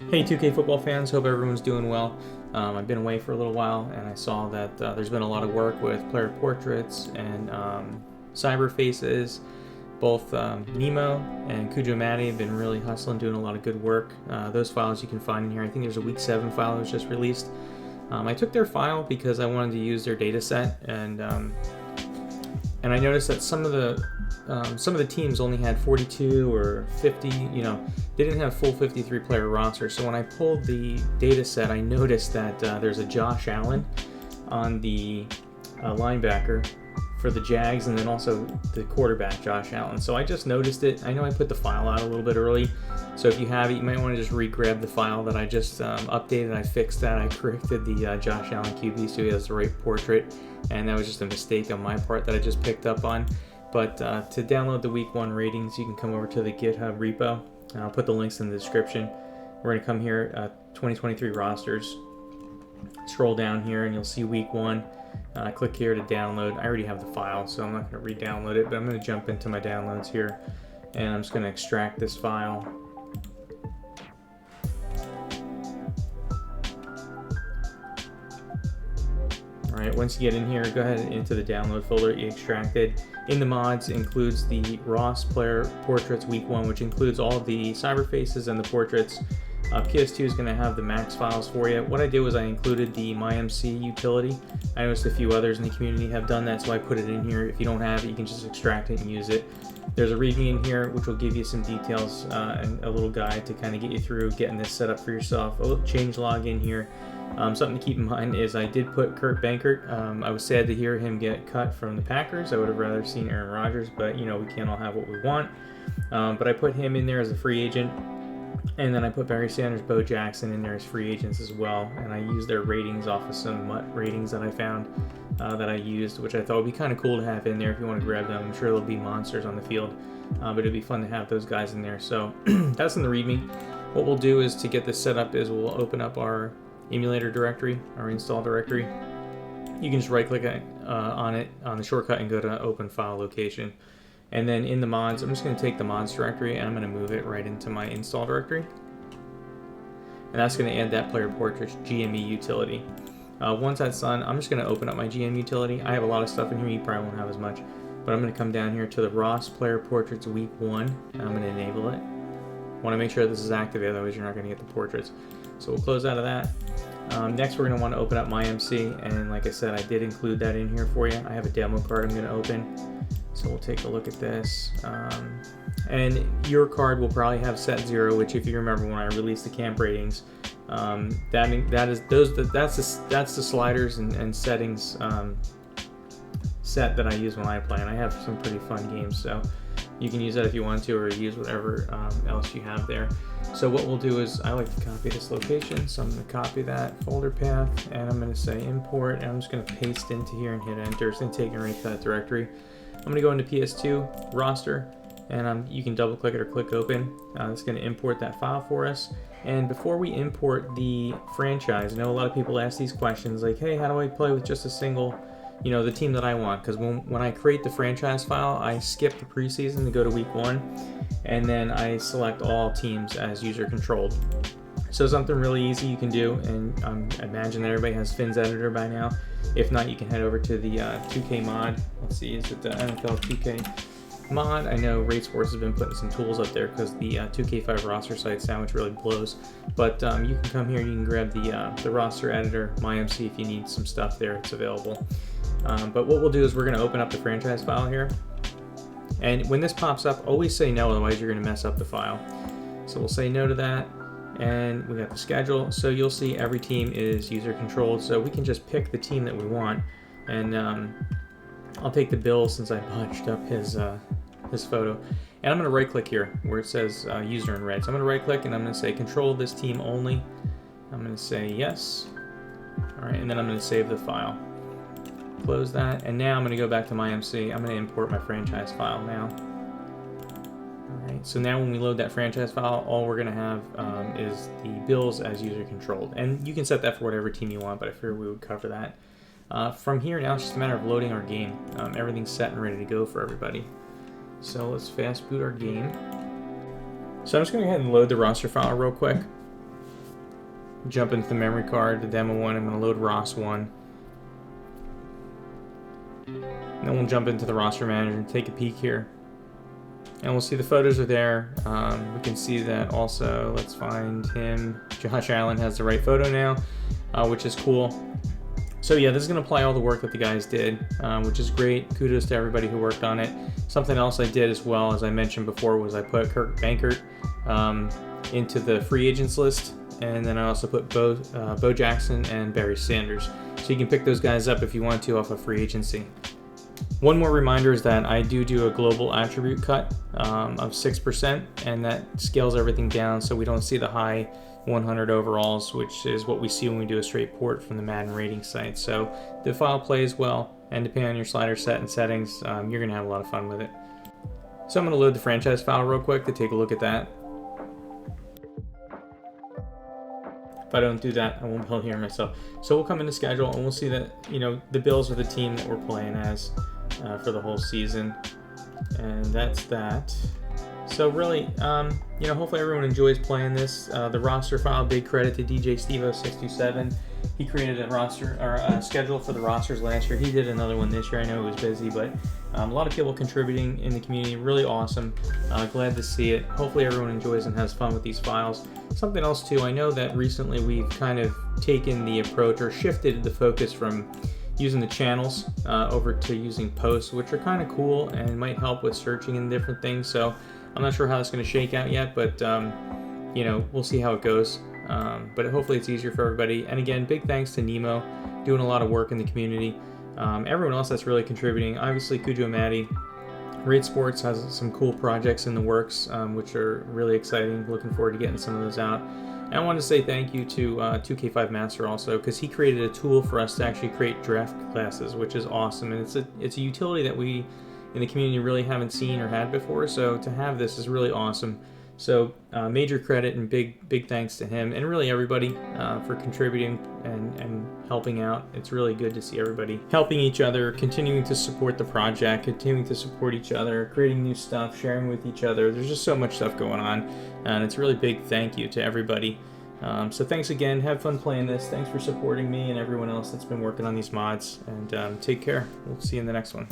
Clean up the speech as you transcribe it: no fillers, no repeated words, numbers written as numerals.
Hey 2K football fans, hope everyone's doing well. I've been away for a little while and I saw that there's been a lot of work with player portraits and cyberfaces. Both Nemo and Cujo Matty have been really hustling, doing a lot of good work. Those files you can find in here. I think there's a week 7 file that was just released. I took their file because I wanted to use their data set, and I noticed that some of the teams only had 42 or 50. They didn't have full 53 player roster. So when I pulled the data set, I noticed that there's a Josh Allen on the linebacker for the Jags, and then also the quarterback Josh Allen. So I just noticed it. I know I put the file out a little bit early, so if you have it, you might want to just re-grab the file that I just updated. I fixed that. I corrected the Josh Allen QB so he has the right portrait, and that was just a mistake on my part that I just picked up on. But to download the week 1 ratings, you can come over to the GitHub repo. I'll put the links in the description. We're going to come here, 2023 rosters. Scroll down here and you'll see week 1. Click here to download. I already have the file, so I'm not going to re-download it, but I'm going to jump into my downloads here, and I'm just going to extract this file. Alright, once you get in here, go ahead into the download folder you extracted. In the mods includes the Ross player portraits week 1, which includes all the cyberfaces and the portraits. PS2 is going to have the max files for you. What I did was I included the MyMC utility. I noticed a few others in the community have done that, so I put it in here. If you don't have it, you can just extract it and use it. There's a readme in here which will give you some details and a little guide to kind of get you through getting this set up for yourself. A little change log in here. Something to keep in mind is I did put Kurt Benkert. I was sad to hear him get cut from the Packers. I would have rather seen Aaron Rodgers, but we can't all have what we want. But I put him in there as a free agent. And then I put Barry Sanders, Bo Jackson in there as free agents as well. And I used their ratings off of some MUT ratings that I found that I used, which I thought would be kind of cool to have in there if you want to grab them. I'm sure there'll be monsters on the field, but it'd be fun to have those guys in there. So that's in the README. What we'll do is to get this set up is we'll open up our emulator directory, our install directory. You can just right click on it on the shortcut and go to open file location. And then in the mods, I'm just going to take the mods directory and I'm going to move it right into my install directory. And that's going to add that player portraits GME utility. Once that's done, I'm just going to open up my GM utility. I have a lot of stuff in here, you probably won't have as much. But I'm going to come down here to the Ross player portraits week 1 and I'm going to enable it. Want to make sure this is active, otherwise you're not going to get the portraits. So we'll close out of that. Next we're going to want to open up MyMC, and like I said, I did include that in here for you. I have a demo card I'm going to open. So we'll take a look at this. And your card will probably have set 0, which if you remember when I released the camp ratings, that's the sliders and settings set that I use when I play, and I have some pretty fun games, so you can use that if you want to, or use whatever else you have there. So what we'll do is, I like to copy this location, so I'm going to copy that folder path, and I'm going to say import, and I'm just going to paste into here and hit enter. It's going to take me right to that directory. I'm going to go into PS2 roster, and you can double click it or click open. It's going to import that file for us. And before we import the franchise, I know a lot of people ask these questions like, hey, how do I play with just a single, the team that I want? Because when I create the franchise file, I skip the preseason to go to week 1, and then I select all teams as user controlled. So something really easy you can do, and I imagine that everybody has Finn's editor by now. If not, you can head over to the 2K mod. Let's see, is it the NFL2K mod? I know RateSports has been putting some tools up there because the 2K5 roster site sandwich really blows. But you can come here, you can grab the roster editor, MyMC, if you need some stuff there, it's available. But what we'll do is we're going to open up the franchise file here. And when this pops up, always say no, otherwise you're going to mess up the file. So we'll say no to that. And we got the schedule, so you'll see every team is user controlled, so we can just pick the team that we want. And I'll take the Bills since I bunched up his photo, and I'm going to right click here where it says user in red. So I'm going to right click and I'm going to say control this team only. I'm going to say yes. All right, and then I'm going to save the file. Close that, and now I'm going to go back to MyMC. I'm going to import my franchise file now. Alright, so now when we load that franchise file, all we're going to have is the Bills as user controlled. And you can set that for whatever team you want, but I figured we would cover that. From here now, it's just a matter of loading our game. Everything's set and ready to go for everybody. So let's fast boot our game. So I'm just going to go ahead and load the roster file real quick. jump into the memory card, the demo one. I'm going to load ROS 1. Then we'll jump into the roster manager and take a peek here. And we'll see the photos are there. We can see that also. Let's find him. Josh Allen has the right photo now, which is cool. So yeah, this is going to apply all the work that the guys did, which is great. Kudos to everybody who worked on it. Something else I did as well, as I mentioned before, was I put Kirk Bankert into the free agents list. And then I also put Bo Jackson and Barry Sanders. So you can pick those guys up if you want to off of free agency. One more reminder is that I do a global attribute cut of 6%, and that scales everything down so we don't see the high 100 overalls, which is what we see when we do a straight port from the Madden rating site. So the file plays well, and depending on your slider set and settings, you're going to have a lot of fun with it. So I'm going to load the franchise file real quick to take a look at that. If I don't do that, I won't be able to hear myself. So we'll come into schedule and we'll see that, you know, the Bills are the team that we're playing as for the whole season. And that's that. So really, you know, hopefully everyone enjoys playing this. The roster file, big credit to DJ Stevo627. He created a roster or a schedule for the rosters last year. He did another one this year. I know he was busy, but a lot of people contributing in the community. Really awesome. Glad to see it. Hopefully everyone enjoys and has fun with these files. Something else too, I know that recently we've kind of taken the approach or shifted the focus from using the channels over to using posts, which are kind of cool and might help with searching and different things. So I'm not sure how that's going to shake out yet, but you know, we'll see how it goes. But hopefully it's easier for everybody. And again, big thanks to Nemo, doing a lot of work in the community. Everyone else that's really contributing, obviously Cujo Maddie. Raid Sports has some cool projects in the works, which are really exciting. Looking forward to getting some of those out. And I want to say thank you to 2K5 Master also, because he created a tool for us to actually create draft classes, which is awesome. And it's a utility that we in the community really haven't seen or had before. So to have this is really awesome. So major credit and big thanks to him and really everybody for contributing and helping out. It's really good to see everybody helping each other, continuing to support the project, continuing to support each other, creating new stuff, sharing with each other. There's just so much stuff going on, and it's a really big thank you to everybody. So thanks again. Have fun playing this. Thanks for supporting me and everyone else that's been working on these mods, and take care. We'll see you in the next one.